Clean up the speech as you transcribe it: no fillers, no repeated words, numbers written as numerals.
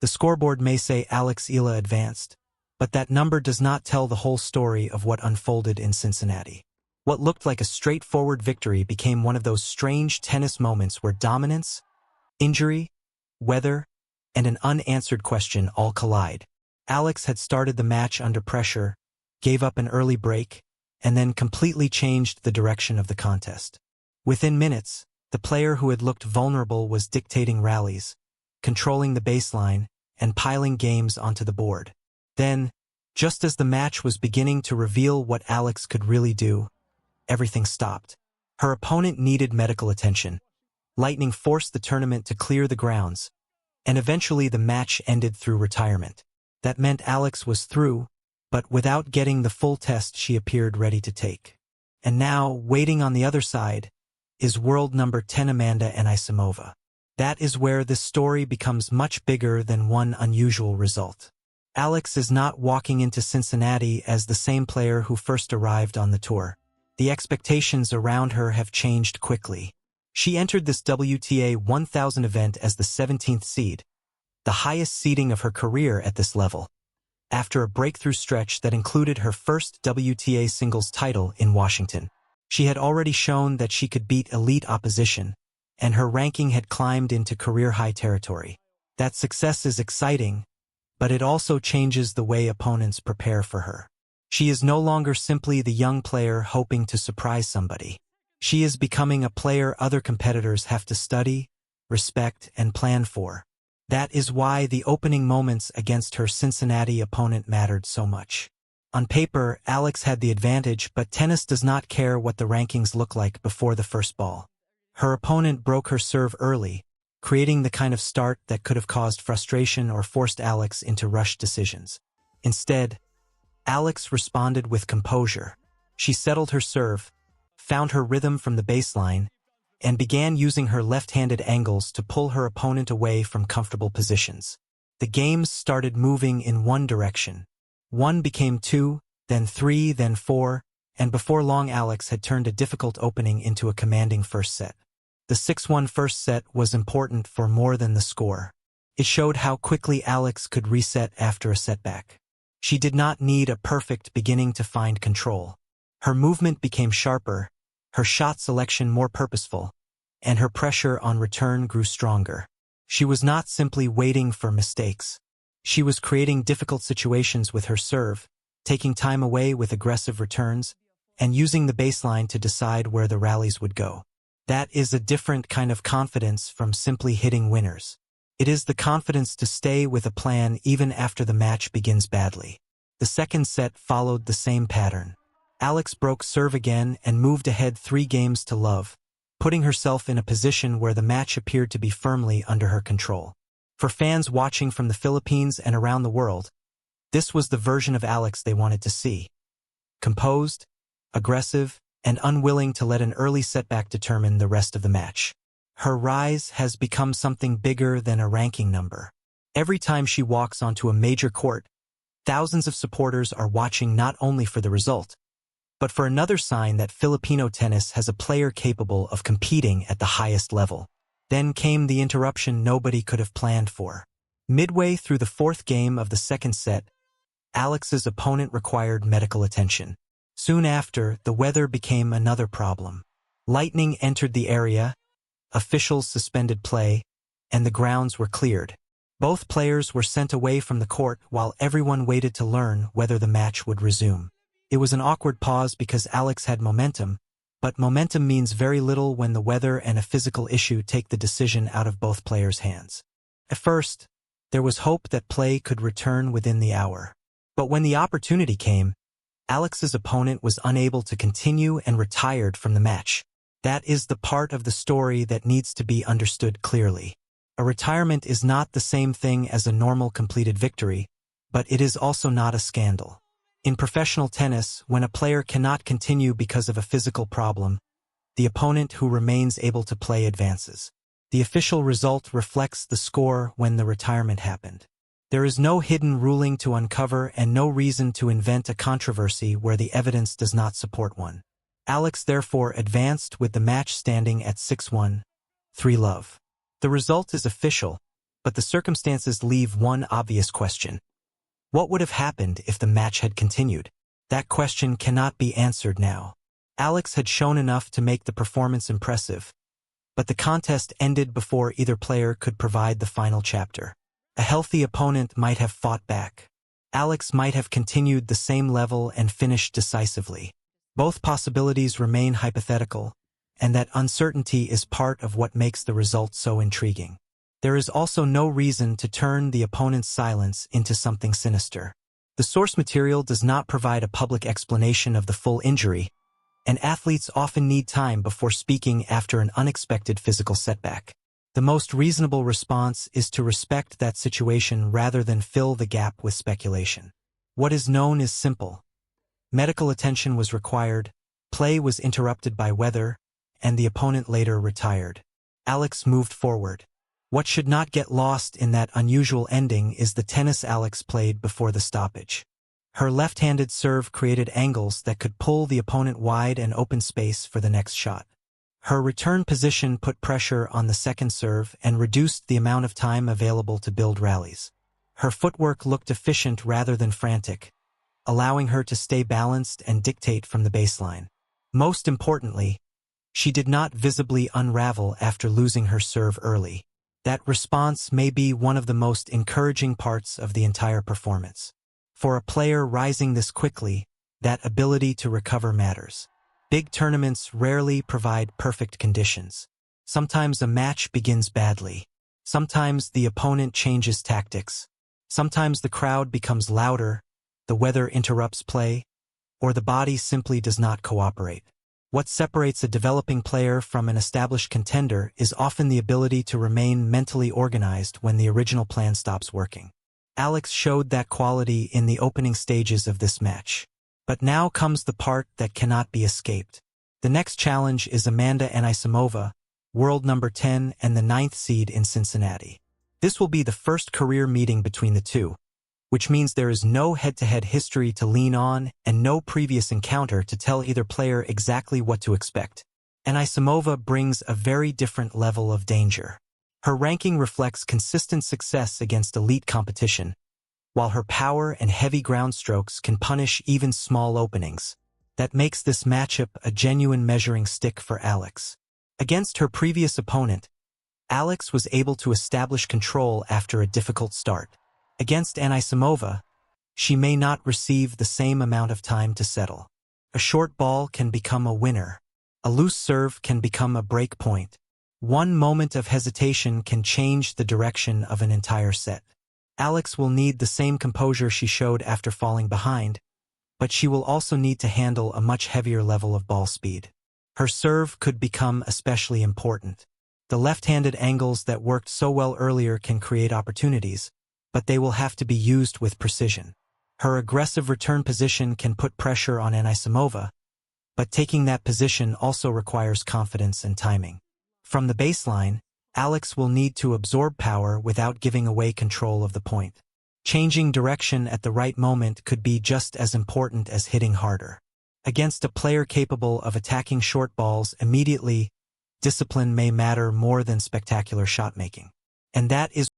The scoreboard may say Eala advanced, but that number does not tell the whole story of what unfolded in Cincinnati. What looked like a straightforward victory became one of those strange tennis moments where dominance, injury, weather, and an unanswered question all collide. Alex had started the match under pressure, gave up an early break, and then completely changed the direction of the contest. Within minutes, the player who had looked vulnerable was dictating rallies, controlling the baseline, and piling games onto the board. Then, just as the match was beginning to reveal what Alex could really do, everything stopped. Her opponent needed medical attention. Lightning forced the tournament to clear the grounds, and eventually the match ended through retirement. That meant Alex was through, but without getting the full test she appeared ready to take. And now, waiting on the other side, is world number 10 Amanda Anisimova. That is where this story becomes much bigger than one unusual result. Alex is not walking into Cincinnati as the same player who first arrived on the tour. The expectations around her have changed quickly. She entered this WTA 1000 event as the 17th seed, the highest seeding of her career at this level, after a breakthrough stretch that included her first WTA singles title in Washington. She had already shown that she could beat elite opposition, and her ranking had climbed into career-high territory. That success is exciting, but it also changes the way opponents prepare for her. She is no longer simply the young player hoping to surprise somebody. She is becoming a player other competitors have to study, respect, and plan for. That is why the opening moments against her Cincinnati opponent mattered so much. On paper, Alex had the advantage, but tennis does not care what the rankings look like before the first ball. Her opponent broke her serve early, creating the kind of start that could have caused frustration or forced Alex into rushed decisions. Instead, Alex responded with composure. She settled her serve, found her rhythm from the baseline, and began using her left-handed angles to pull her opponent away from comfortable positions. The games started moving in one direction. 1 became 2, then 3, then 4, and before long Alex had turned a difficult opening into a commanding first set. The 6-1 first set was important for more than the score. It showed how quickly Alex could reset after a setback. She did not need a perfect beginning to find control. Her movement became sharper, her shot selection more purposeful, and her pressure on return grew stronger. She was not simply waiting for mistakes. She was creating difficult situations with her serve, taking time away with aggressive returns, and using the baseline to decide where the rallies would go. That is a different kind of confidence from simply hitting winners. It is the confidence to stay with a plan even after the match begins badly. The second set followed the same pattern. Alex broke serve again and moved ahead 3 games to love, putting herself in a position where the match appeared to be firmly under her control. For fans watching from the Philippines and around the world, this was the version of Alex they wanted to see. Composed, aggressive, and unwilling to let an early setback determine the rest of the match. Her rise has become something bigger than a ranking number. Every time she walks onto a major court, thousands of supporters are watching not only for the result, but for another sign that Filipino tennis has a player capable of competing at the highest level. Then came the interruption nobody could have planned for. Midway through the 4th game of the second set, Alex's opponent required medical attention. Soon after, the weather became another problem. Lightning entered the area, officials suspended play, and the grounds were cleared. Both players were sent away from the court while everyone waited to learn whether the match would resume. It was an awkward pause because Alex had momentum, but momentum means very little when the weather and a physical issue take the decision out of both players' hands. At first, there was hope that play could return within the hour. But when the opportunity came, Alex's opponent was unable to continue and retired from the match. That is the part of the story that needs to be understood clearly. A retirement is not the same thing as a normal completed victory, but it is also not a scandal. In professional tennis, when a player cannot continue because of a physical problem, the opponent who remains able to play advances. The official result reflects the score when the retirement happened. There is no hidden ruling to uncover and no reason to invent a controversy where the evidence does not support one. Alex therefore advanced with the match standing at 6-1, 3-love. The result is official, but the circumstances leave one obvious question. What would have happened if the match had continued? That question cannot be answered now. Alex had shown enough to make the performance impressive, but the contest ended before either player could provide the final chapter. A healthy opponent might have fought back. Alex might have continued the same level and finished decisively. Both possibilities remain hypothetical, and that uncertainty is part of what makes the result so intriguing. There is also no reason to turn the opponent's silence into something sinister. The source material does not provide a public explanation of the full injury, and athletes often need time before speaking after an unexpected physical setback. The most reasonable response is to respect that situation rather than fill the gap with speculation. What is known is simple. Medical attention was required, play was interrupted by weather, and the opponent later retired. Alex moved forward. What should not get lost in that unusual ending is the tennis Alex played before the stoppage. Her left-handed serve created angles that could pull the opponent wide and open space for the next shot. Her return position put pressure on the second serve and reduced the amount of time available to build rallies. Her footwork looked efficient rather than frantic, allowing her to stay balanced and dictate from the baseline. Most importantly, she did not visibly unravel after losing her serve early. That response may be one of the most encouraging parts of the entire performance. For a player rising this quickly, that ability to recover matters. Big tournaments rarely provide perfect conditions. Sometimes a match begins badly. Sometimes the opponent changes tactics. Sometimes the crowd becomes louder, the weather interrupts play, or the body simply does not cooperate. What separates a developing player from an established contender is often the ability to remain mentally organized when the original plan stops working. Alex showed that quality in the opening stages of this match. But now comes the part that cannot be escaped. The next challenge is Amanda Anisimova, world number 10 and the 9th seed in Cincinnati. This will be the first career meeting between the two, which means there is no head-to-head history to lean on and no previous encounter to tell either player exactly what to expect. Anisimova brings a very different level of danger. Her ranking reflects consistent success against elite competition, while her power and heavy ground strokes can punish even small openings. That makes this matchup a genuine measuring stick for Alex. Against her previous opponent, Alex was able to establish control after a difficult start. Against Anisimova, she may not receive the same amount of time to settle. A short ball can become a winner. A loose serve can become a break point. One moment of hesitation can change the direction of an entire set. Alex will need the same composure she showed after falling behind, but she will also need to handle a much heavier level of ball speed. Her serve could become especially important. The left-handed angles that worked so well earlier can create opportunities, but they will have to be used with precision. Her aggressive return position can put pressure on Anisimova, but taking that position also requires confidence and timing. From the baseline, Alex will need to absorb power without giving away control of the point. Changing direction at the right moment could be just as important as hitting harder. Against a player capable of attacking short balls immediately, discipline may matter more than spectacular shot-making. And that is